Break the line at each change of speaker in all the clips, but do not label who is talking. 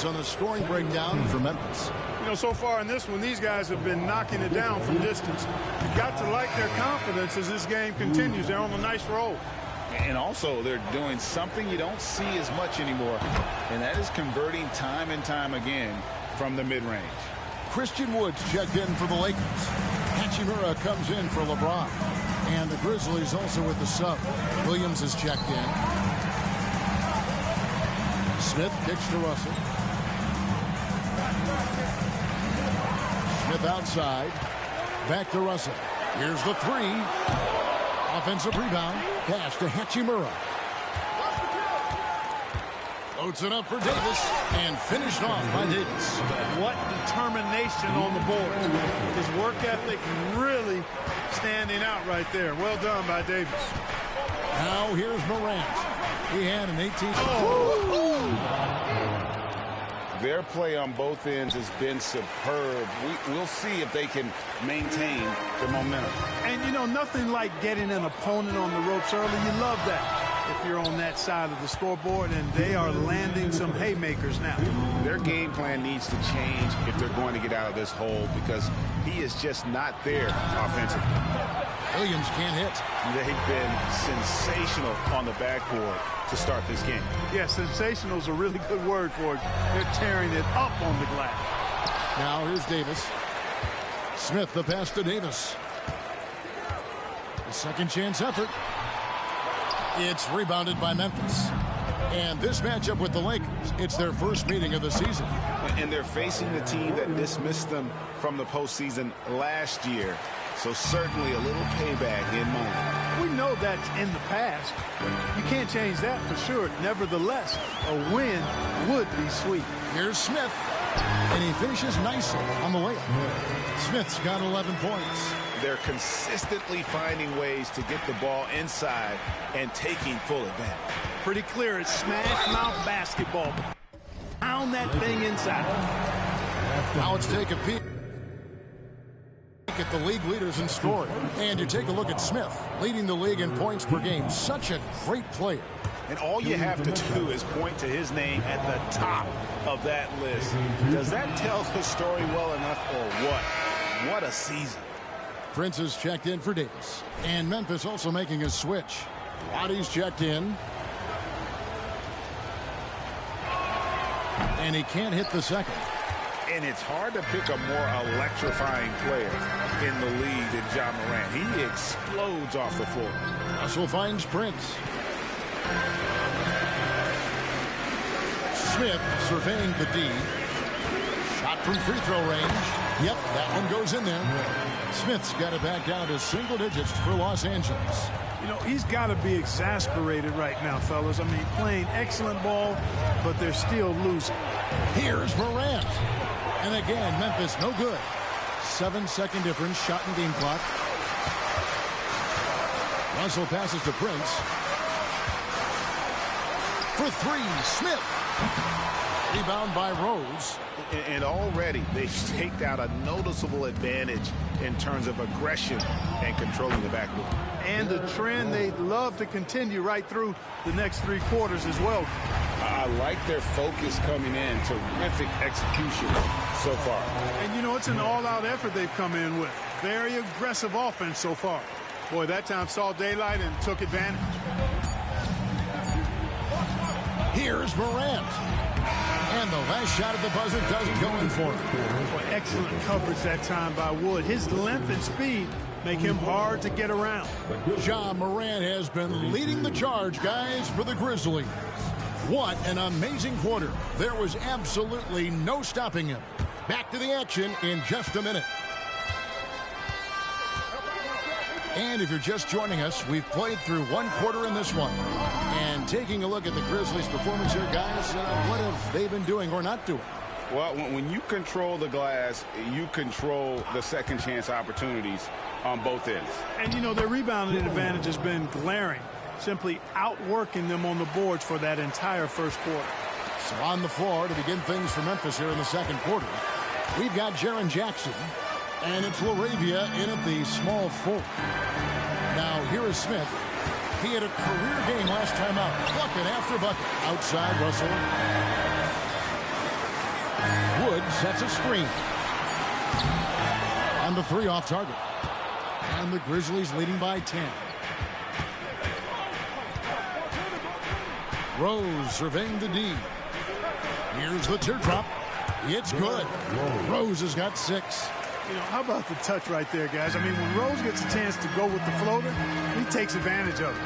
On the scoring breakdown for Memphis.
You know, so far in this one, these guys have been knocking it down from distance. You've got to like their confidence as this game continues. They're on a nice roll.
And also, they're doing something you don't see as much anymore, and that is converting time and time again from the mid-range.
Christian Woods checked in for the Lakers. Hachimura comes in for LeBron. And the Grizzlies also with the sub. Williams is checked in. Smith kicks to Russell. Smith outside. Back to Russell. Here's the three. Offensive rebound. Pass to Hachimura. Loads it up for Davis. And finished off by Davis.
What determination on the board. His work ethic really standing out right there. Well done by Davis.
Now here's Morant. He had an 18.
Their play on both ends has been superb. We'll see if they can maintain the momentum.
And, you know, nothing like getting an opponent on the ropes early. You love that if you're on that side of the scoreboard, and they are landing some haymakers now.
Their game plan needs to change if they're going to get out of this hole, because he is just not there offensively.
Williams can't hit.
They've been sensational on the backboard to start this game.
Yeah, sensational is a really good word for it. They're tearing it up on the glass.
Now here's Davis. Smith, the pass to Davis. The second chance effort. It's rebounded by Memphis. And this matchup with the Lakers, it's their first meeting of the season.
And they're facing the team that dismissed them from the postseason last year. So certainly a little payback in mind.
We know that's in the past. You can't change that for sure. Nevertheless, a win would be sweet.
Here's Smith. And he finishes nicely on the layup. Smith's got 11 points.
They're consistently finding ways to get the ball inside and taking full advantage.
Pretty clear it's smash mouth basketball. Pound that thing inside.
Now let's take a peek at the league leaders in scoring. And you take a look at Smith, leading the league in points per game. Such a great player.
And all you have to do is point to his name at the top of that list. Does that tell the story well enough, or what? What a season.
Prince is checked in for Davis. And Memphis also making a switch. Roddy's checked in. And he can't hit the second.
And it's hard to pick a more electrifying player in the league than Ja Morant. He explodes off the floor.
Russell finds Prince. Smith surveying the D. Shot from free throw range. Yep, that one goes in there. Smith's got it back down to single digits for Los Angeles.
You know, he's got to be exasperated right now, fellas. I mean, playing excellent ball, but they're still losing.
Here's Morant. And again, Memphis no good. 7-second difference, shot and game clock. Russell passes to Prince. For three, Smith. Rebound by Rose.
And already they've staked out a noticeable advantage in terms of aggression and controlling the backboard.
And a trend they'd love to continue right through the next 3 quarters as well.
I like their focus coming in. Terrific execution so far.
And, you know, it's an all-out effort they've come in with. Very aggressive offense so far. Boy, that time saw daylight and took advantage.
Here's Morant. And the last shot at the buzzer doesn't go in for him.
Boy, excellent coverage that time by Wood. His length and speed make him hard to get around.
Ja Morant has been leading the charge, guys, for the Grizzlies. What an amazing quarter. There was absolutely no stopping him. Back to the action in just a minute. And if you're just joining us, we've played through 1 quarter in this one. And taking a look at the Grizzlies' performance here, guys, what have they been doing or not doing?
Well, when you control the glass, you control the second chance opportunities on both ends.
And, you know, their rebounding advantage has been glaring, simply outworking them on the boards for that entire first quarter.
So on the floor to begin things for Memphis here in the second quarter, we've got Jaren Jackson, and it's LaRavia in at the small forward. Now, here is Smith. He had a career game last time out. Bucket after bucket. Outside, Russell. sets a screen. And the three off target. And the Grizzlies leading by 10. Rose surveying the D. Here's the teardrop. It's good. Rose has got 6.
You know, how about the touch right there, guys? I mean, when Rose gets a chance to go with the floater, he takes advantage of it.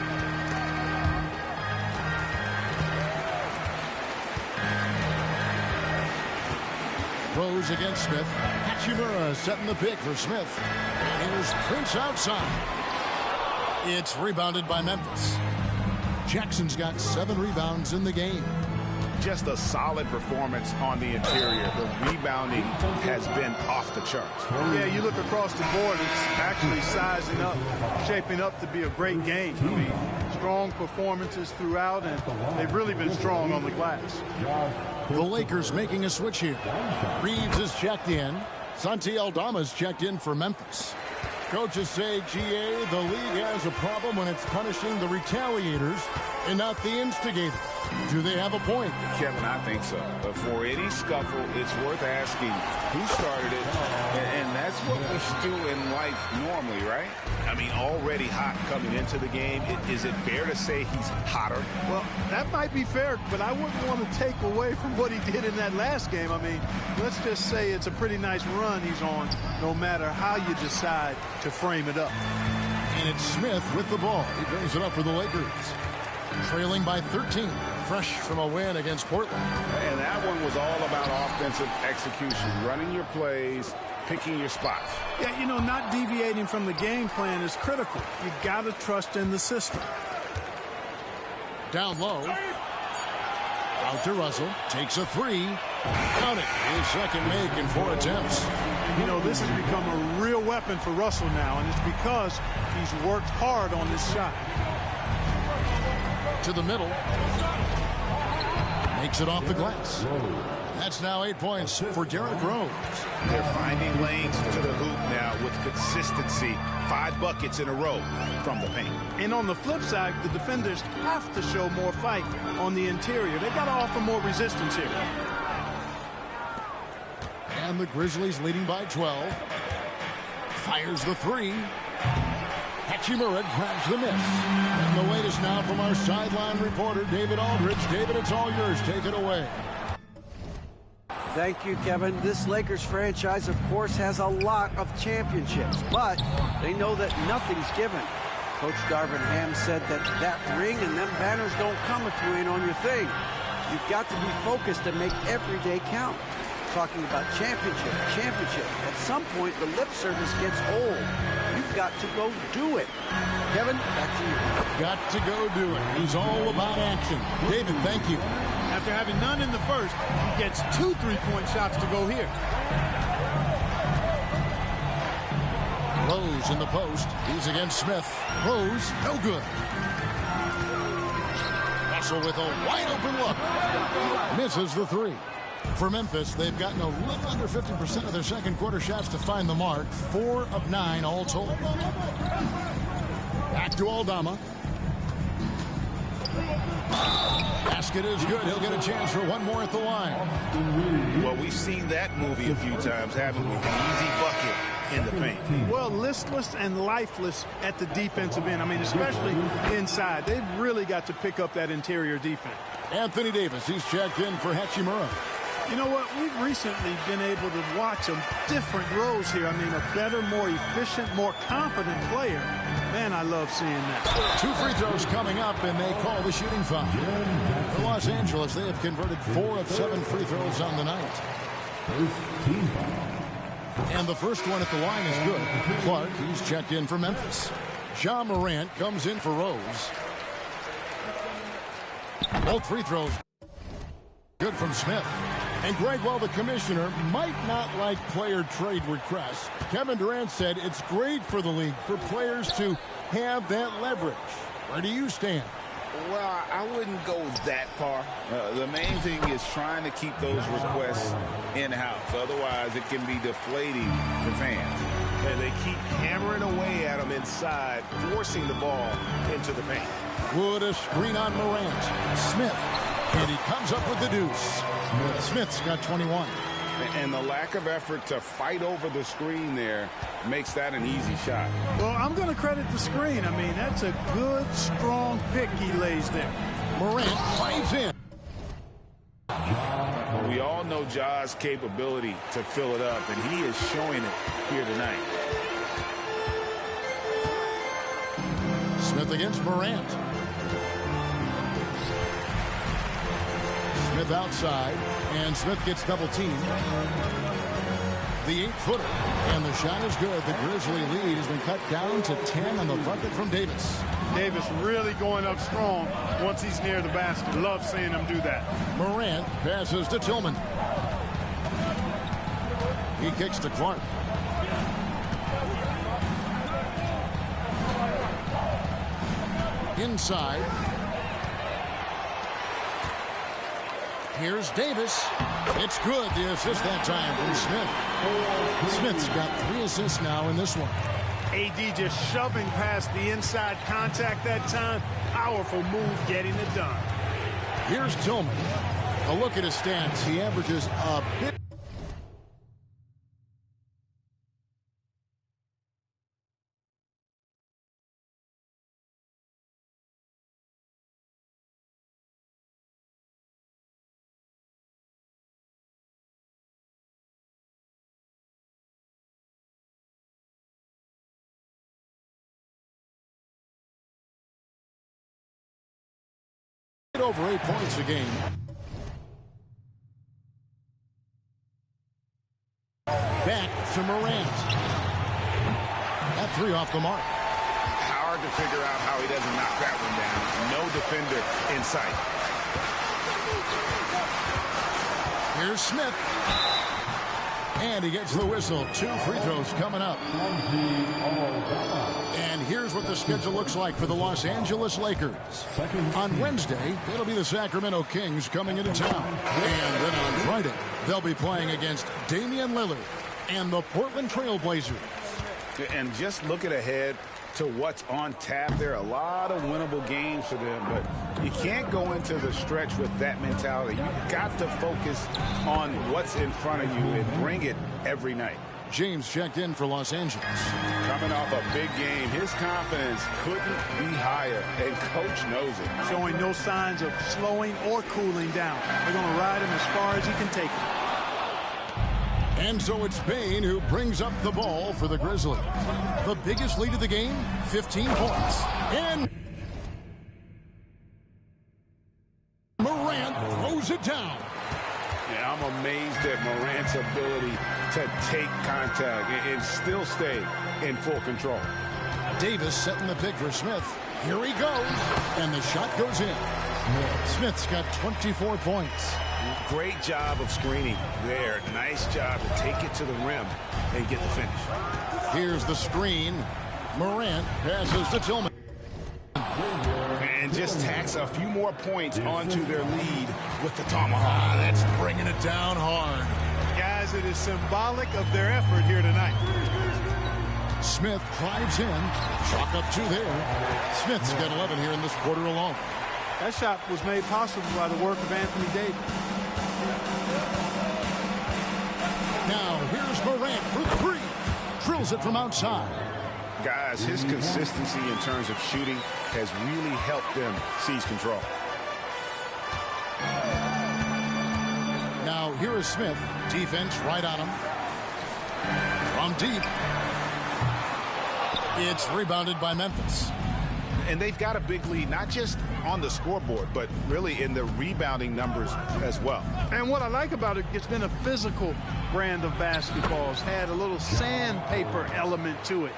Rose against Smith. Hachimura setting the pick for Smith. And here's Prince outside. It's rebounded by Memphis. Jackson's got 7 rebounds in the game.
Just a solid performance on the interior. The rebounding has been off the charts.
Yeah, you look across the board, it's actually sizing up, shaping up to be a great game. I mean, strong performances throughout, and they've really been strong on the glass.
The Lakers making a switch here. Reeves is checked in. Santi Aldama's checked in for Memphis. Coaches say, GA, the league has a problem when it's punishing the retaliators and not the instigators. Do they have a point?
Kevin, I think so. But for any scuffle, it's worth asking who started it. And that's what we do in life normally, right? I mean, already hot coming into the game. Is it fair to say he's hotter?
Well, that might be fair, but I wouldn't want to take away from what he did in that last game. I mean, let's just say it's a pretty nice run he's on, no matter how you decide to frame it up.
And it's Smith with the ball. He brings it up for the Lakers. Trailing by 13. Fresh from a win against Portland.
And that one was all about offensive execution, running your plays, picking your spots.
Yeah, you know, not deviating from the game plan is critical. You got to trust in the system.
Down low. Out to Russell. Takes a 3. Count it. His second make in 4 attempts.
You know, this has become a real weapon for Russell now, and it's because he's worked hard on this shot.
To the middle. Makes it off the glass. That's now 8 points for Derrick Rose.
They're finding lanes to the hoop now with consistency. 5 buckets in a row from the paint.
And on the flip side, the defenders have to show more fight on the interior. They've got to offer more resistance here.
And the Grizzlies leading by 12. Fires the 3. Hachimura grabs the miss. And the latest now from our sideline reporter, David Aldridge. David, it's all yours. Take it away.
Thank you, Kevin. This Lakers franchise, of course, has a lot of championships, but they know that nothing's given. Coach Darvin Ham said that ring and them banners don't come if you ain't on your thing. You've got to be focused and make every day count. Talking about championship. At some point, the lip service gets old. You've got to go do it. Kevin, back to you.
Got to go do it. He's all about action. David, thank you.
After having none in the first, he gets 2 3-point shots to go here.
Rose in the post. He's against Smith. Rose, no good. Russell with a wide open look. Misses the 3. For Memphis, they've gotten a little under 50% of their second quarter shots to find the mark. 4 of 9 all told. Back to Aldama. Basket is good. He'll get a chance for one more at the line.
Well, we've seen that movie a few times, haven't we? An easy bucket in the paint.
Well, listless and lifeless at the defensive end. I mean, especially inside. They've really got to pick up that interior defense.
Anthony Davis, he's checked in for Hachimura.
You know what? We've recently been able to watch a different Rose here. I mean, a better, more efficient, more confident player. Man, I love seeing that.
2 free throws coming up, and they call the shooting foul. For Los Angeles, they have converted 4 of 7 free throws on the night. And the first one at the line is good. Clark, he's checked in for Memphis. Ja Morant comes in for Rose. Both free throws good from Smith. And Greg, while the commissioner might not like player trade requests, Kevin Durant said it's great for the league for players to have that leverage. Where do you stand?
Well, I wouldn't go that far. The main thing is trying to keep those requests in-house. Otherwise, it can be deflating for fans. And they keep hammering away at them inside, forcing the ball into the paint.
Wood a screen on Morant. Smith. And he comes up with the deuce. Smith's got 21.
And the lack of effort to fight over the screen there makes that an easy shot.
Well, I'm going to credit the screen. I mean, that's a good, strong pick he lays there.
Morant finds in.
We all know Ja's capability to fill it up, and he is showing it here tonight.
Smith against Morant. Smith outside, and Smith gets double-teamed. The 8-footer, and the shot is good. The Grizzly lead has been cut down to 10 on the bucket from Davis.
Davis really going up strong once he's near the basket. Love seeing him do that.
Morant passes to Tillman. He kicks to Clark. Inside. Here's Davis. It's good. The assist that time from Smith. Smith's got 3 assists now in this one.
AD just shoving past the inside contact that time. Powerful move getting it done.
Here's Tillman. A look at his stats. He averages a bit. Over 8 points a game. Back to Morant. That 3 off the mark.
Hard to figure out how he doesn't knock that one down. No defender in sight.
Here's Smith. And he gets the whistle. 2 free throws coming up. And here's what the schedule looks like for the Los Angeles Lakers. On Wednesday, it'll be the Sacramento Kings coming into town. And then on Friday, they'll be playing against Damian Lillard and the Portland Trail Blazers.
And just looking ahead to what's on tap, there are a lot of winnable games for them, but you can't go into the stretch with that mentality. You've got to focus on what's in front of you and bring it every night.
James checked in for Los Angeles.
Coming off a big game, his confidence couldn't be higher, and Coach knows it.
Showing no signs of slowing or cooling down. They're going to ride him as far as he can take him.
And so it's Bane who brings up the ball for the Grizzlies. The biggest lead of the game, 15 points. And Morant throws it down.
Yeah, I'm amazed at Morant's ability to take contact and still stay in full control.
Davis setting the pick for Smith. Here he goes. And the shot goes in. Smith's got 24 points.
Great job of screening there. Nice job to take it to the rim and get the finish.
Here's the screen. Morant passes to Tillman.
And just tacks a few more points onto their lead with the tomahawk.
That's bringing it down hard.
Guys, it is symbolic of their effort here tonight.
Smith drives in. Chalk up 2 there. Smith's got 11 here in this quarter alone.
That shot was made possible by the work of Anthony Davis.
Now here's Morant for 3. Drills it from outside.
Guys, his consistency in terms of shooting has really helped them seize control.
Now here is Smith. Defense right on him. From deep. It's rebounded by Memphis.
And they've got a big lead, not just on the scoreboard, but really in the rebounding numbers as well.
And what I like about it, it's been a physical brand of basketball. It's had a little sandpaper element to it.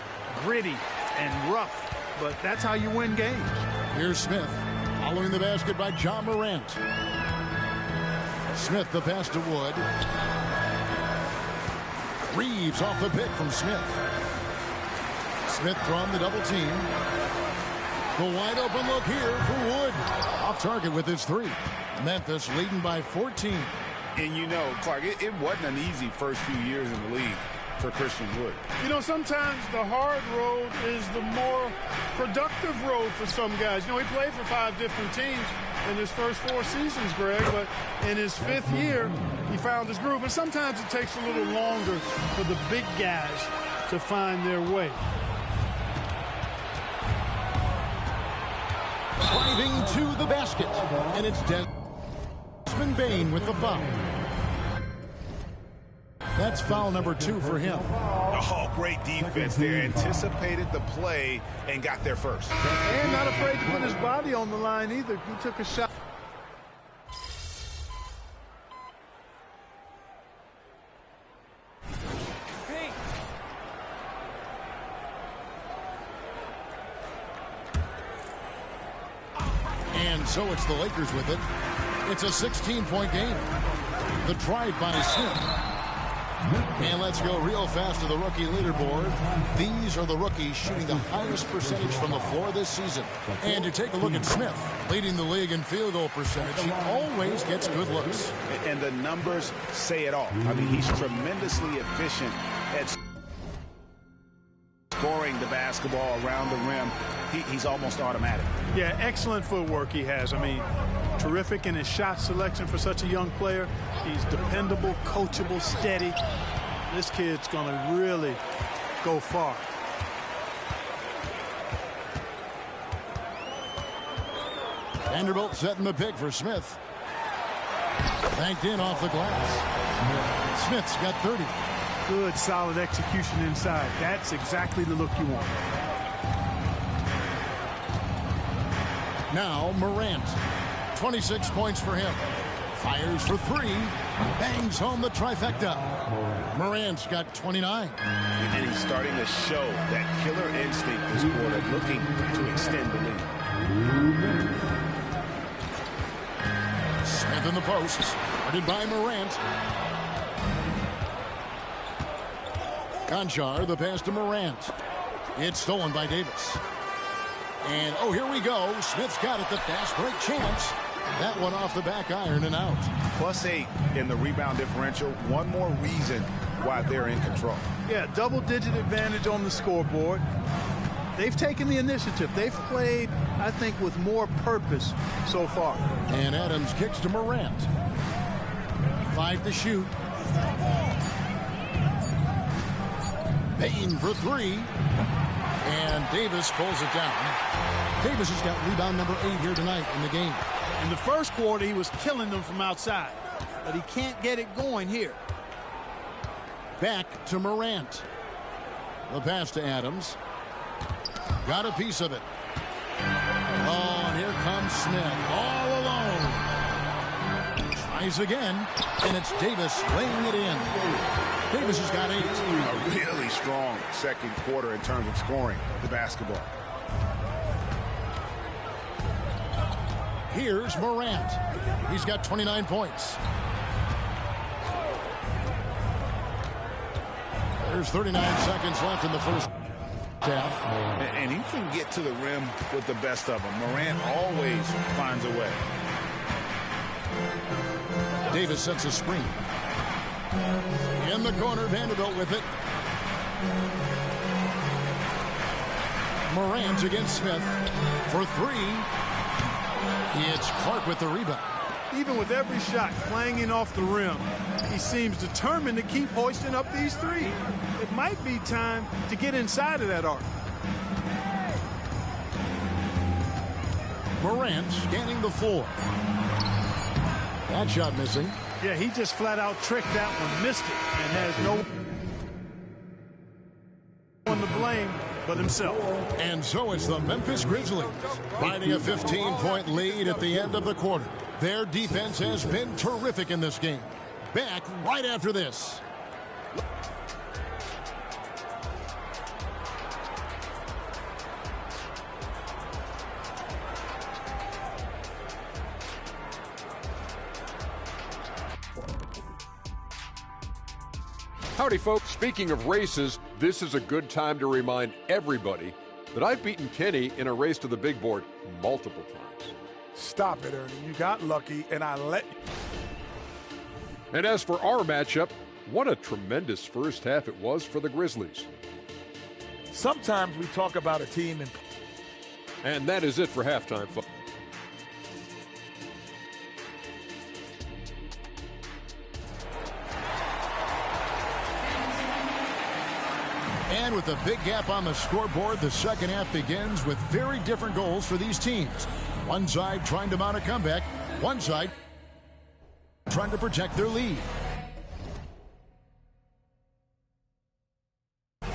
Gritty and rough, but that's how you win games.
Here's Smith, following the basket by Ja Morant. Smith the pass to Wood. Reeves off the pick from Smith. Smith from the double team. The wide open look here for Wood. Off target with his 3. Memphis leading by 14.
And you know, Clark, it wasn't an easy first few years in the league for Christian Wood.
You know, sometimes the hard road is the more productive road for some guys. You know, he played for 5 different teams, in his first 4 seasons, Greg, but in his 5th year, he found his groove. And sometimes it takes a little longer for the big guys to find their way.
Driving to the basket, and it's Desmond Bane with the foul. That's foul number 2 for him.
Oh, great defense there. Anticipated the play and got there first.
And not afraid to put his body on the line either. He took a shot.
And so it's the Lakers with it. It's a 16-point game. The drive by Smith. And let's go real fast to the rookie leaderboard. These are the rookies shooting the highest percentage from the floor this season. And you take a look at Smith, leading the league in field goal percentage. He always gets good looks.
And the numbers say it all. I mean, he's tremendously efficient at scoring the basketball around the rim. He's almost automatic.
Yeah, excellent footwork he has. I mean, terrific in his shot selection for such a young player. He's dependable, coachable, steady. This kid's going to really go far.
Vanderbilt setting the pick for Smith. Banked in off the glass. Smith's got 30.
Good, solid execution inside. That's exactly the look you want.
Now Morant. 26 points for him. Fires for 3. Bangs home the trifecta. Morant's got 29.
And he's starting to show that killer instinct this quarter, looking to extend the lead.
Smith in the post. Guarded by Morant. Konchar, the pass to Morant. It's stolen by Davis. And, oh, here we go. Smith's got it. The fast break chance. That one off the back iron and out.
+8 in the rebound differential. One more reason why they're in control.
Yeah, double-digit advantage on the scoreboard. They've taken the initiative. They've played, I think, with more purpose so far.
And Adams kicks to Morant. 5 to shoot. Bane for 3. And Davis pulls it down. Davis has got rebound number 8 here tonight in the game.
In the first quarter, he was killing them from outside. But he can't get it going here.
Back to Morant. The pass to Adams. Got a piece of it. Oh, and here comes Smith all alone. Tries again, and it's Davis laying it in. Davis has got 8.
A really strong second quarter in terms of scoring the basketball.
Here's Morant. He's got 29 points. There's 39 seconds left in the first half.
And he can get to the rim with the best of them. Morant always finds a way.
Davis sets a screen. In the corner, Vanderbilt with it. Morant against Smith for 3. It's Clark with the rebound.
Even with every shot clanging off the rim, he seems determined to keep hoisting up these 3. It might be time to get inside of that arc.
Morant scanning the floor. That shot missing.
Yeah, he just flat out tricked that one, missed it, and has no one to blame but himself.
And so it's the Memphis Grizzlies riding a 15-point lead at the end of the quarter. Their defense has been terrific in this game. Back right after this.
Howdy, folks. Speaking of races, this is a good time to remind everybody that I've beaten Kenny in a race to the big board multiple times.
Stop it, Ernie. You got lucky, and I let you.
And as for our matchup, what a tremendous first half it was for the Grizzlies.
Sometimes we talk about a team and
that is it for halftime, folks.
And with a big gap on the scoreboard, the second half begins with very different goals for these teams. One side trying to mount a comeback, one side trying to protect their lead.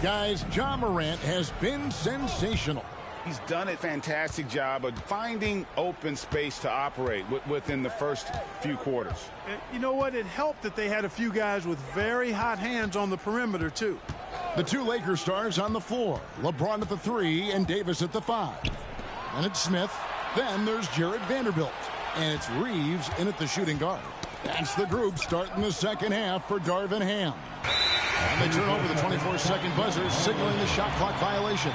Guys, Ja Morant has been sensational.
He's done a fantastic job of finding open space to operate within the first few quarters.
And you know what? It helped that they had a few guys with very hot hands on the perimeter, too.
The two Lakers stars on the floor. LeBron at the 3 and Davis at the 5. And it's Smith. Then there's Jared Vanderbilt. And it's Reeves in at the shooting guard. That's the group starting the second half for Darvin Ham. And they turn over the 24-second buzzer, signaling the shot clock violation.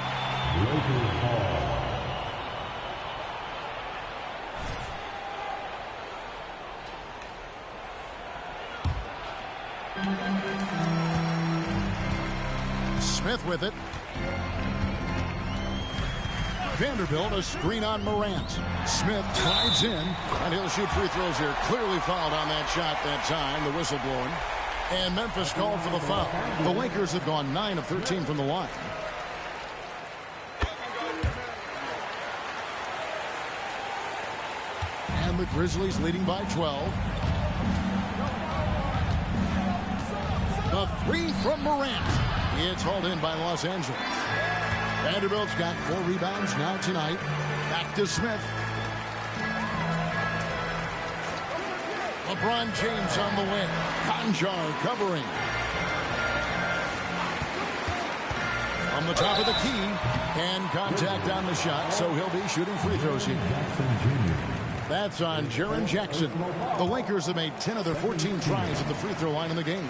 Smith with it. Vanderbilt, a screen on Morant. Smith slides in, and he'll shoot free throws here. Clearly fouled on that shot that time, the whistle blowing. And Memphis called for the foul. The Lakers have gone 9 of 13 from the line. And the Grizzlies leading by 12. The 3 from Morant. It's hauled in by Los Angeles. Vanderbilt's got 4 rebounds now tonight. Back to Smith. LeBron James on the wing. Conjar covering. On the top of the key. And contact on the shot, so he'll be shooting free throws here. That's on Jaren Jackson. The Lakers have made 10 of their 14 tries at the free throw line in the game.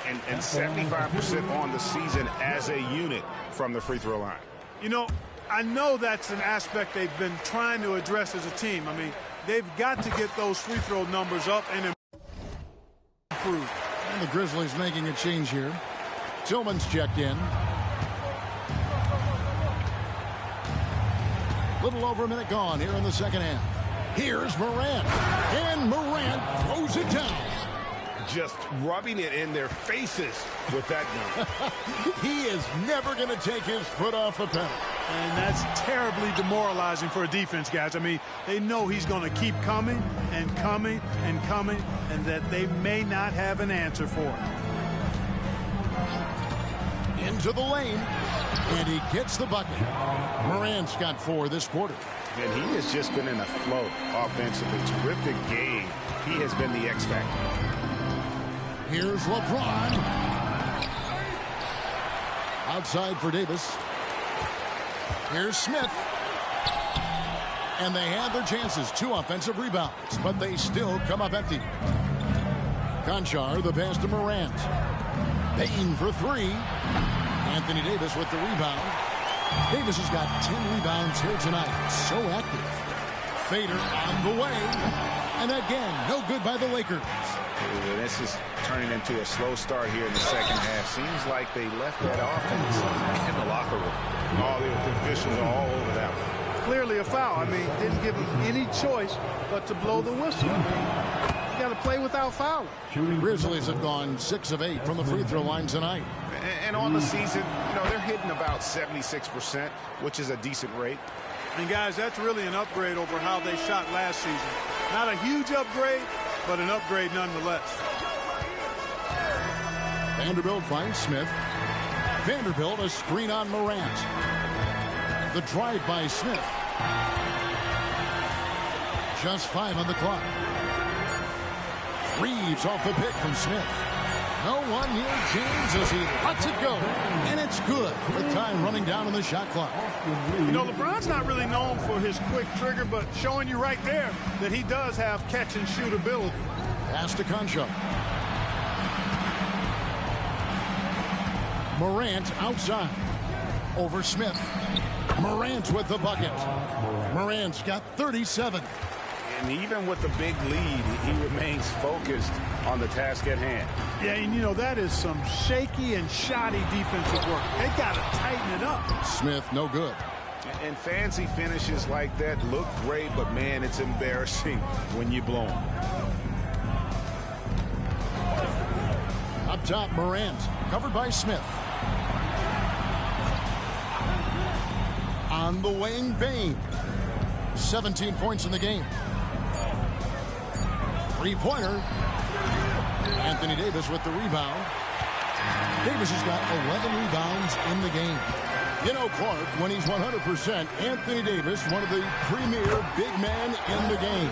And 75% on the season as a unit from the free throw line.
You know, I know that's an aspect they've been trying to address as a team. I mean, they've got to get those free throw numbers up and improve.
And the Grizzlies making a change here. Tillman's checked in. Little over a minute gone here in the second half. Here's Morant. And Morant throws it down.
Just rubbing it in their faces with that gun.
He is never going to take his foot off the pedal.
And that's terribly demoralizing for a defense, guys. I mean, they know he's going to keep coming and coming and coming, and that they may not have an answer for it.
Into the lane, and he gets the bucket. Morant's got 4 this quarter.
And he has just been in a flow offensively. Terrific game. He has been the X factor.
Here's LeBron. Outside for Davis. Here's Smith. And they had their chances. 2 offensive rebounds, but they still come up empty. Conchar, the pass to Morant. Payton for 3. Anthony Davis with the rebound. Davis has got 10 rebounds here tonight. So active. Fader on the way. And again, no good by the Lakers.
This is turning into a slow start here in the second half. Seems like they left that offense in the locker room. All the officials are all over that one.
Clearly a foul. I mean, didn't give them any choice but to blow the whistle. You got to play without fouling.
Grizzlies have gone 6 of 8 from the free throw line tonight.
And on the season, you know, they're hitting about 76%, which is a decent rate.
And guys, that's really an upgrade over how they shot last season. Not a huge upgrade, but an upgrade nonetheless.
Vanderbilt finds Smith. Vanderbilt, a screen on Morant. The drive by Smith. Just 5 on the clock. Reeves off the pick from Smith. No one near James as he lets it go. And it's good with time running down on the shot clock.
You know, LeBron's not really known for his quick trigger, but showing you right there that he does have catch and shoot ability.
Pass to Concha. Morant outside. Over Smith. Morant with the bucket. Morant's got 37.
And even with the big lead, he remains focused on the task at hand.
Yeah, and you know, that is some shaky and shoddy defensive work. They got to tighten it up.
Smith, no good.
And fancy finishes like that look great, but man, it's embarrassing when you blow them. Up
top, Morant, covered by Smith. on the wing, Bane. 17 points in the game. Three-pointer. Anthony Davis with the rebound. Davis has got 11 rebounds in the game. You know, Clark, when he's 100%, Anthony Davis, one of the premier big men in the game.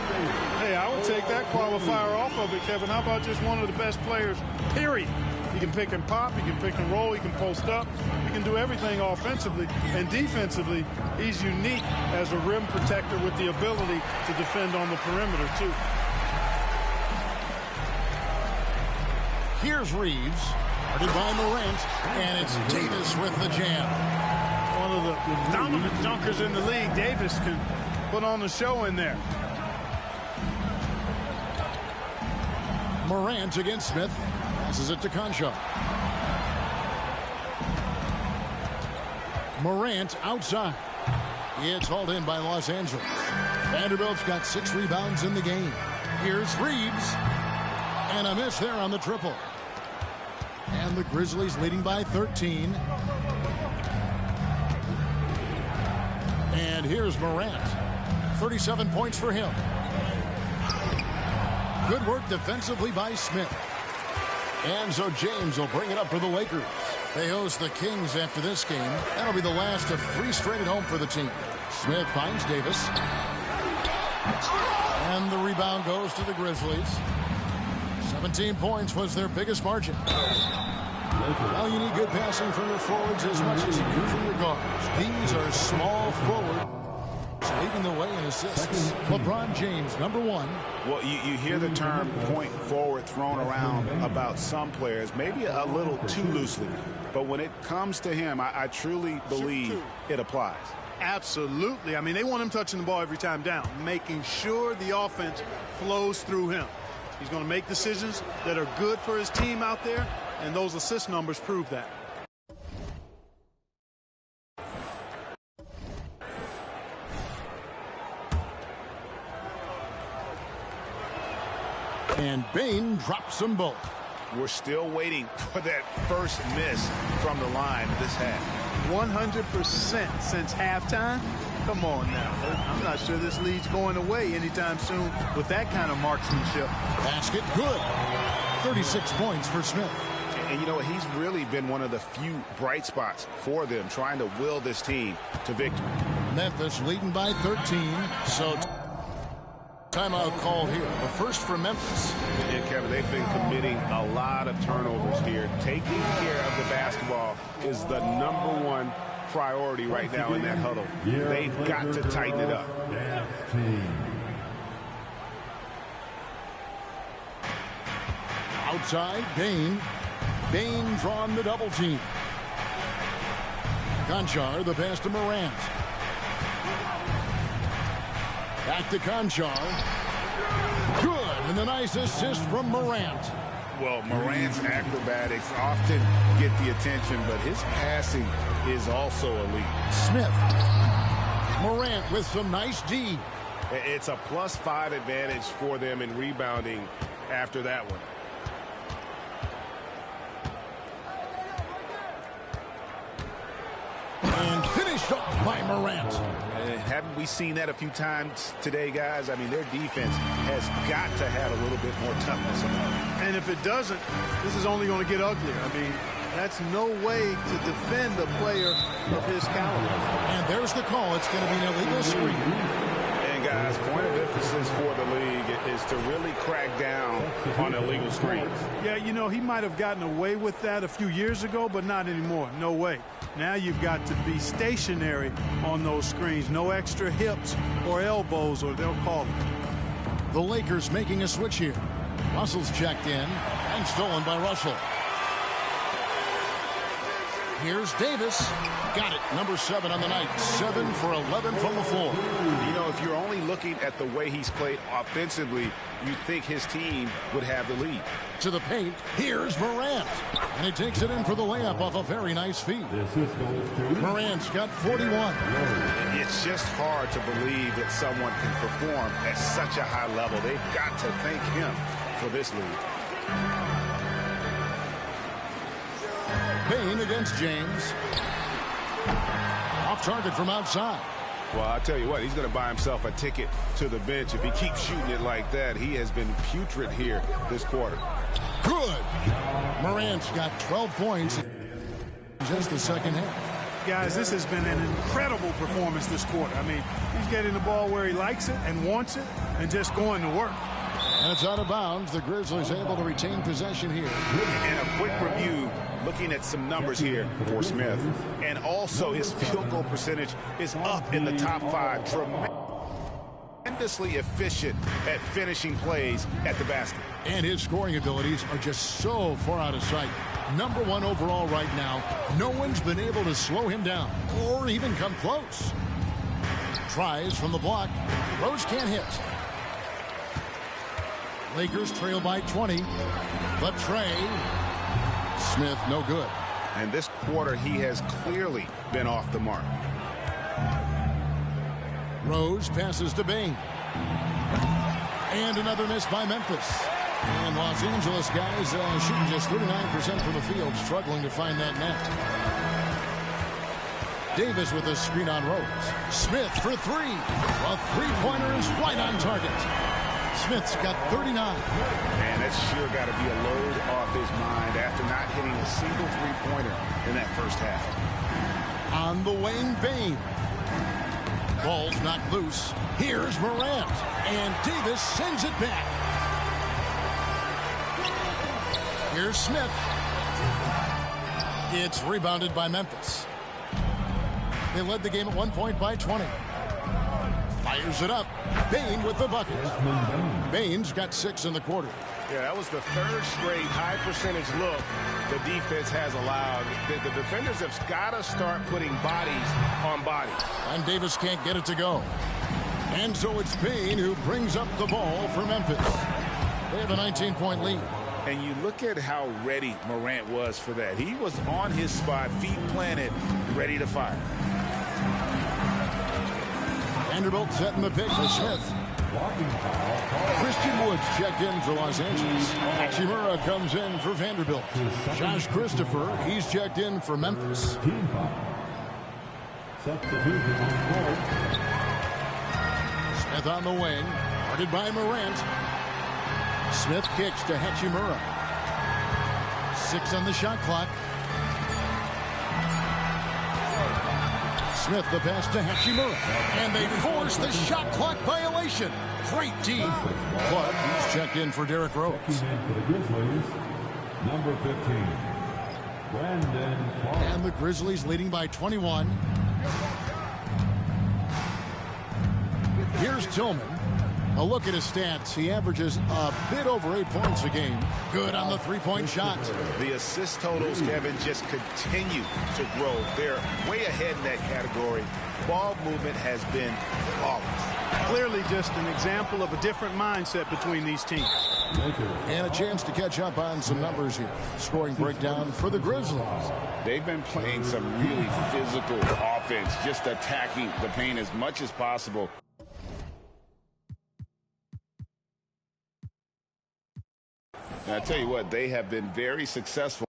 Hey, I would take that qualifier off of it, Kevin. How about just one of the best players, period? He can pick and pop, he can pick and roll, he can post up, he can do everything offensively. And defensively, he's unique as a rim protector with the ability to defend on the perimeter, too.
Here's Reeves, guarded by Morant, and it's Davis with the jam.
One of the dominant dunkers in the league. Davis can put on the show in there.
Morant against Smith. Passes it to Concha. Morant outside. It's hauled in by Los Angeles. Vanderbilt's got 6 rebounds in the game. Here's Reeves. And a miss there on the triple. And the Grizzlies leading by 13. And here's Morant. 37 points for him. Good work defensively by Smith. And so James will bring it up for the Lakers. They host the Kings after this game. That'll be the last of 3 straight at home for the team. Smith finds Davis. And the rebound goes to the Grizzlies. 17 points was their biggest margin. Well, you need good passing from your forwards as much as you do from your guards. These are small forward. Leading the way in assists. LeBron James, number 1.
Well, you hear the term point forward thrown around about some players, maybe a little too loosely. But when it comes to him, I truly believe it applies.
Absolutely. I mean, they want him touching the ball every time down, making sure the offense flows through him. He's going to make decisions that are good for his team out there, and those assist numbers prove that.
And Bane drops them both.
We're still waiting for that first miss from the line this half.
100% since halftime. Come on now. I'm not sure this lead's going away anytime soon with that kind of marksmanship.
Basket good. 36 points for Smith.
And you know, he's really been one of the few bright spots for them, trying to will this team to victory.
Memphis leading by 13. So timeout call here. The first for Memphis.
And Kevin, they've been committing a lot of turnovers here. Taking care of the basketball is the #1 priority right now in that huddle. They've got to tighten it up.
Outside, Bane. Bane drawn the double team. Conchar, the pass to Morant. Back to Conchar. Good, and a nice assist from Morant.
Well, Morant's acrobatics often get the attention, but his passing is also elite.
Smith. Morant with some nice D.
It's a +5 advantage for them in rebounding after that one.
And finished off by Morant.
Haven't we seen that a few times today, guys? I mean, their defense has got to have a little bit more toughness about it.
And if it doesn't, this is only going to get uglier. I mean, that's no way to defend a player of his caliber.
And there's the call. It's going to be an illegal screen.
And, guys, point of emphasis for the league is to really crack down on illegal screens.
Yeah, you know, he might have gotten away with that a few years ago, but not anymore. No way. Now you've got to be stationary on those screens. No extra hips or elbows, or they'll call it.
The Lakers making a switch here. Russell's checked in and stolen by Russell. Here's Davis. Got it. Number 7 on the night. 7 for 11 from the floor.
You know, if you're only looking at the way he's played offensively, you think his team would have the lead.
To the paint. Here's Morant. And he takes it in for the layup off a very nice feed. Morant's got 41.
It's just hard to believe that someone can perform at such a high level. They've got to thank him for this lead.
Bane against James. off target from outside.
Well, I'll tell you what, he's going to buy himself a ticket to the bench. If he keeps shooting it like that, he has been putrid here this quarter.
Good. Morant's got 12 points in just the second half.
Guys, this has been an incredible performance this quarter. I mean, he's getting the ball where he likes it and wants it and just going to work.
And it's out of bounds. The Grizzlies able to retain possession here.
And a quick review, looking at some numbers here for Smith. And also his field goal percentage is up in the top 5. Tremendously efficient at finishing plays at the basket.
And his scoring abilities are just so far out of sight. Number 1 overall right now. No one's been able to slow him down or even come close. Tries from the block. Rose can't hit. Lakers trail by 20. But Trey Smith no good.
And this quarter he has clearly been off the mark.
Rose passes to Bane. And another miss by Memphis. And Los Angeles guys shooting just 39% from the field, struggling to find that net. Davis with a screen on Rose. Smith for 3. A three-pointer is right on target. Smith's got 39.
Man, that's sure got to be a load off his mind after not hitting a single three-pointer in that first half.
On the wing, Bane. Ball's knocked loose. Here's Morant. And Davis sends it back. Here's Smith. It's rebounded by Memphis. They led the game at 1 point by 20. Fires it up. Bane with the bucket. Bane's got 6 in the quarter.
Yeah, that was the 3rd straight high percentage look the defense has allowed. The defenders have got to start putting bodies on bodies.
And Davis can't get it to go. And so it's Bane who brings up the ball for Memphis. They have a 19-point lead.
And you look at how ready Morant was for that. He was on his spot, feet planted, ready to fire.
Vanderbilt setting the pick for Smith. Christian Woods checked in for Los Angeles. Hachimura comes in for Vanderbilt. Josh Christopher, he's checked in for Memphis. Smith on the wing, guarded by Morant. Smith kicks to Hachimura. 6 on the shot clock. Smith the pass to Hachimura. And they force the shot clock violation. Great D. But he's checked in for Derrick Rose.
Number 15, Brandon Clark.
And the Grizzlies leading by 21. Here's Tillman. A look at his stats. He averages a bit over 8 points a game. Good on the three-point shot.
The assist totals, Kevin, just continue to grow. They're way ahead in that category. Ball movement has been flawless.
Clearly just an example of a different mindset between these teams.
And a chance to catch up on some numbers here. Scoring breakdown for the Grizzlies.
They've been playing some really physical offense, just attacking the paint as much as possible. And I tell you what, they have been very successful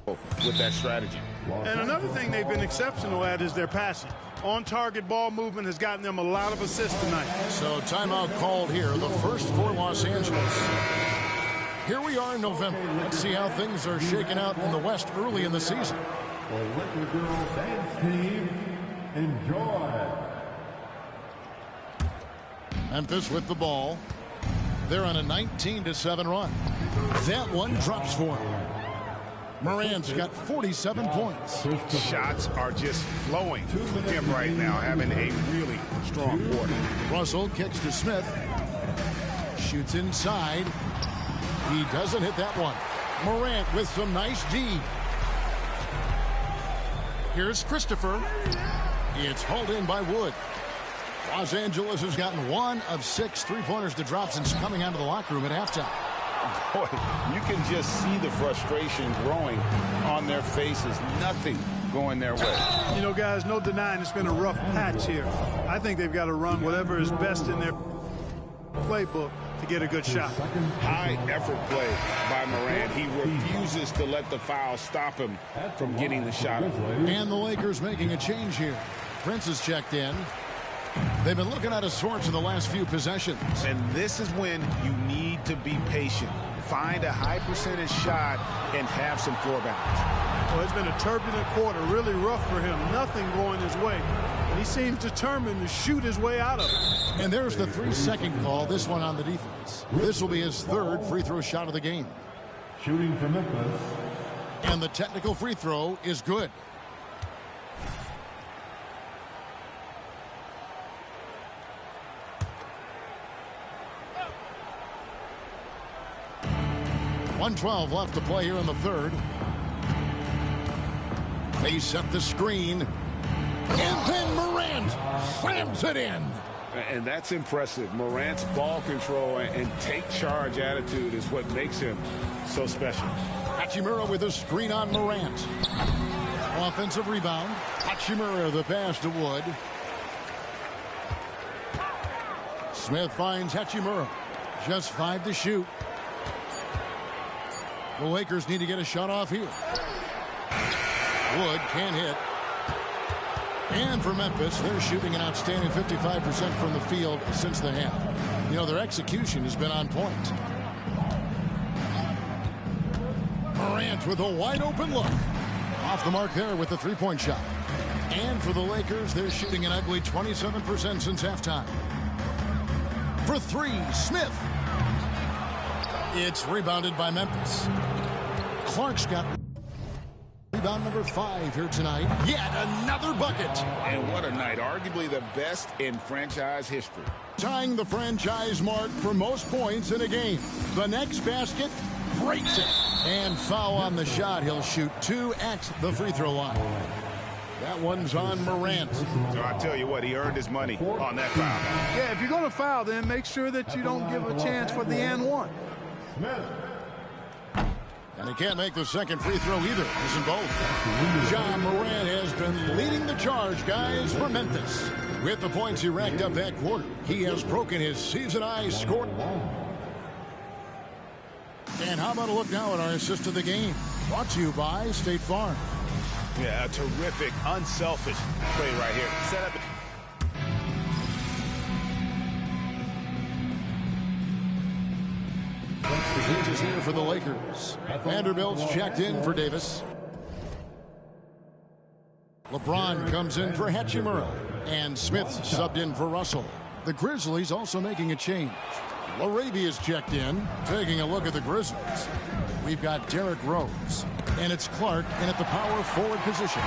with that strategy.
And another thing they've been exceptional at is their passing. On-target ball movement has gotten them a lot of assists tonight.
So timeout called here, the first for Los Angeles. Here we are in November. Let's see how things are shaking out in the West early in the season.
For Liquor Girl Dance Team, enjoy.
Memphis with the ball. They're on a 19-7 run. That one drops for him. Morant's got 47 points.
Shots are just flowing for him right now, having a really strong quarter.
Russell kicks to Smith. Shoots inside. He doesn't hit that one. Morant with some nice D. Here's Christopher. It's hauled in by Wood. Los Angeles has gotten 1 of 6 three-pointers to drop since coming out of the locker room at halftime.
Boy, you can just see the frustration growing on their faces. Nothing going their way.
You know, guys, no denying it's been a rough patch here. I think they've got to run whatever is best in their playbook to get a good shot.
High effort play by Morant. He refuses to let the foul stop him from getting the shot.
And the Lakers making a change here. Prince is checked in. They've been looking out of sorts in the last few possessions.
And this is when you need to be patient. Find a high percentage shot and have some floor balance.
Well, it's been a turbulent quarter, really rough for him. Nothing going his way. And he seems determined to shoot his way out of it.
And there's the 3-second call, this one on the defense. This will be his third free throw shot of the game.
Shooting for Memphis.
And the technical free throw is good. .112 left to play here in the third. They set the screen. And then Morant slams it in.
And that's impressive. Morant's ball control and take charge attitude is what makes him so special.
Hachimura with a screen on Morant. Offensive rebound. Hachimura the pass to Wood. Smith finds Hachimura. Just 5 to shoot. The Lakers need to get a shot off here. Wood can't hit. And for Memphis, they're shooting an outstanding 55% from the field since the half. You know, their execution has been on point. Morant with a wide open look. Off the mark there with the three-point shot. And for the Lakers, they're shooting an ugly 27% since halftime. For 3, Smith. It's rebounded by Memphis. Clark's got rebound number 5 here tonight. Yet another bucket.
And what a night. Arguably the best in franchise history.
Tying the franchise mark for most points in a game. The next basket breaks it. And foul on the shot. He'll shoot 2 at the free throw line. That one's on Morant.
So I tell you what, he earned his money on that foul.
Yeah, if you're going to foul, then make sure that you don't give a chance for the and one.
And he can't make the second free throw either. Isn't both. Ja Morant has been leading the charge, guys, for Memphis. With the points he racked up that quarter, he has broken his season-high score. And how about a look now at our assist of the game? Brought to you by State Farm.
Yeah, a terrific, unselfish play right here. Set up.
Is here for the Lakers. Vanderbilt's checked in for Davis. LeBron comes in for Hachimura. And Smith's subbed in for Russell. The Grizzlies also making a change. Laravia's checked in, taking a look at the Grizzlies. We've got Derrick Rose. And it's Clark in at the power forward position.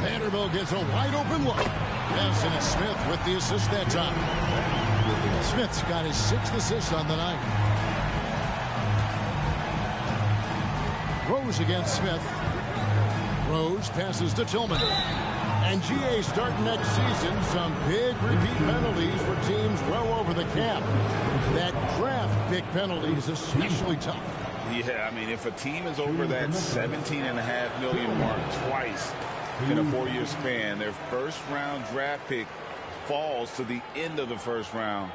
Vanderbilt gets a wide open look. Yes, and it's Smith with the assist that time. Smith's got his 6th assist on the night. Rose against Smith. Rose passes to Tillman. And GA starting next season, some big repeat penalties for teams well over the cap. That draft pick penalty is especially tough.
Yeah, I mean, if a team is over that $17.5 million mark twice in a 4-year span, their first-round draft pick falls to the end of the first round.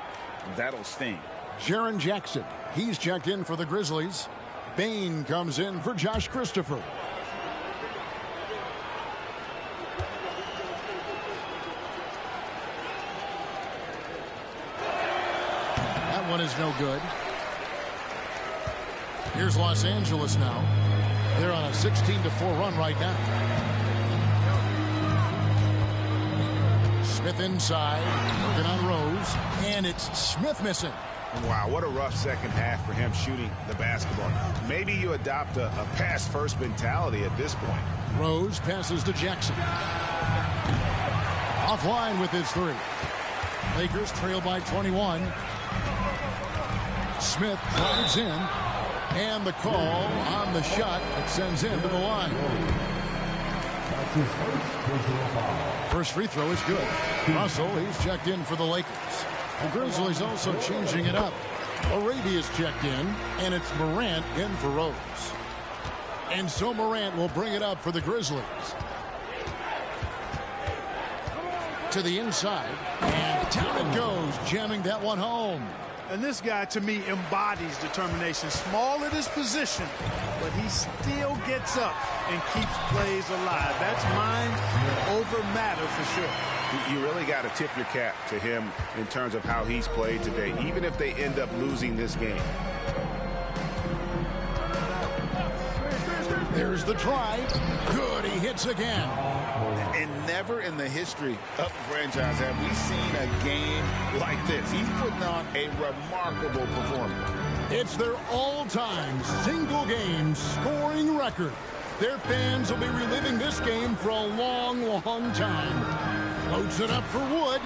That'll sting.
Jaren Jackson, he's checked in for the Grizzlies. Bane comes in for Josh Christopher. That one is no good. Here's Los Angeles now. They're on a 16-4 run right now. Smith inside, working on Rose, and it's Smith missing.
Wow, what a rough second half for him shooting the basketball. Maybe you adopt a pass-first mentality at this point.
Rose passes to Jackson. Offline with his 3. Lakers trail by 21. Smith drives in, and the call on the shot that sends him to the line. First free throw is good. Russell, he's checked in for the Lakers. The Grizzlies also changing it up. Arabia's checked in, and it's Morant in for Rose. And so Morant will bring it up for the Grizzlies. To the inside, and down it goes, jamming that one home.
And this guy, to me, embodies determination. Small at his position, but he still gets up and keeps plays alive. That's mind over matter for sure.
You really got to tip your cap to him in terms of how he's played today, even if they end up losing this game.
There's the try. Good, he hits again.
And never in the history of the franchise have we seen a game like this. He's putting on a remarkable performance.
It's their all-time single-game scoring record. Their fans will be reliving this game for a long, long time. Floats it up for Wood.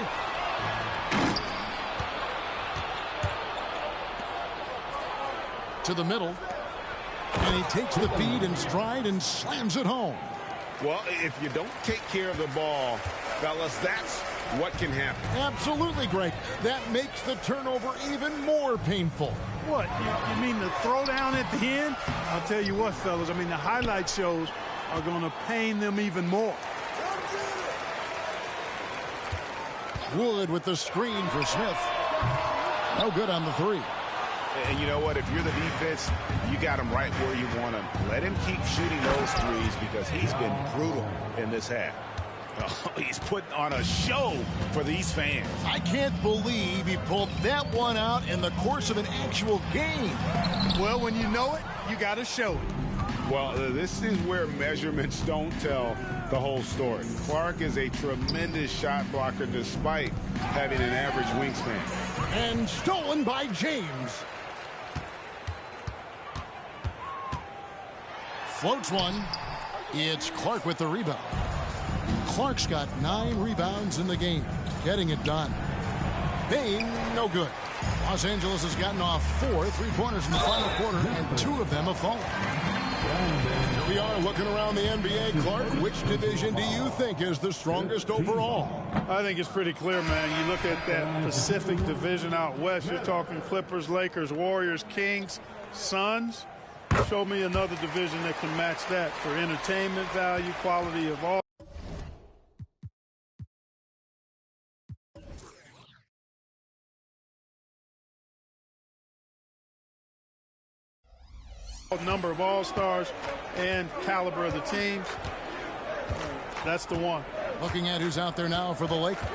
To the middle. And he takes the feed in stride and slams it home.
Well, if you don't take care of the ball, fellas, that's what can happen.
Absolutely, Greg. That makes the turnover even more painful.
What? You mean the throwdown at the end? I'll tell you what, fellas. I mean, the highlight shows are going to pain them even more.
Wood with the screen for Smith. No good on the three.
And you know what? If you're the defense, you got him right where you want him. Let him keep shooting those threes because he's been brutal in this half. Oh, he's putting on a show for these fans.
I can't believe he pulled that one out in the course of an actual game.
Well, when you know it, you got to show it.
Well, this is where measurements don't tell the whole story. Clark is a tremendous shot blocker despite having an average wingspan.
And stolen by James. Floats one. It's Clark with the rebound. Clark's got 9 rebounds in the game. Getting it done. Bane, no good. Los Angeles has gotten off 4 3-pointers in the final quarter, and 2 of them have fallen. Here we are looking around the NBA. Clark, which division do you think is the strongest overall?
I think it's pretty clear, man. You look at that Pacific Division out west, you're talking Clippers, Lakers, Warriors, Kings, Suns. Show me another division that can match that for entertainment value, quality of all. Number of all-stars and caliber of the team. That's the one.
Looking at who's out there now for the Lakers.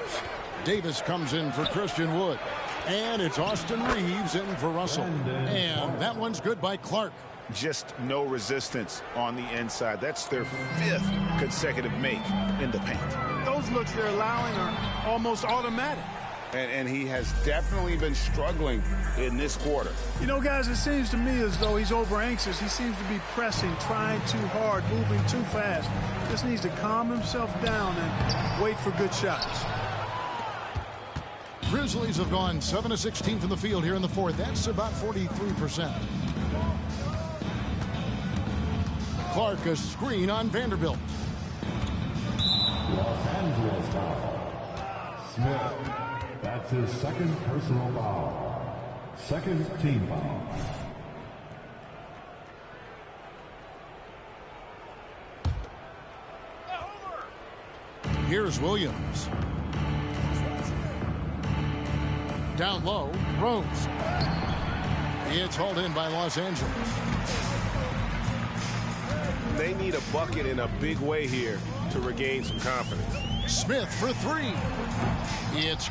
Davis comes in for Christian Wood. And it's Austin Reeves in for Russell. And that one's good by Clark.
Just no resistance on the inside. That's their 5th consecutive make in the paint.
Those looks they're allowing are almost automatic.
And he has definitely been struggling in this quarter.
You know, guys, it seems to me as though he's over anxious. He seems to be pressing, trying too hard, moving too fast. Just needs to calm himself down and wait for good shots.
Grizzlies have gone 7 of 16 from the field here in the fourth. That's about 43%. Clark, a screen on Vanderbilt.
Los Angeles foul. Smith. That's his second personal foul. Second team foul.
Here's Williams. Down low, Rose. It's hauled in by Los Angeles.
They need a bucket in a big way here to regain some confidence.
Smith for 3. It's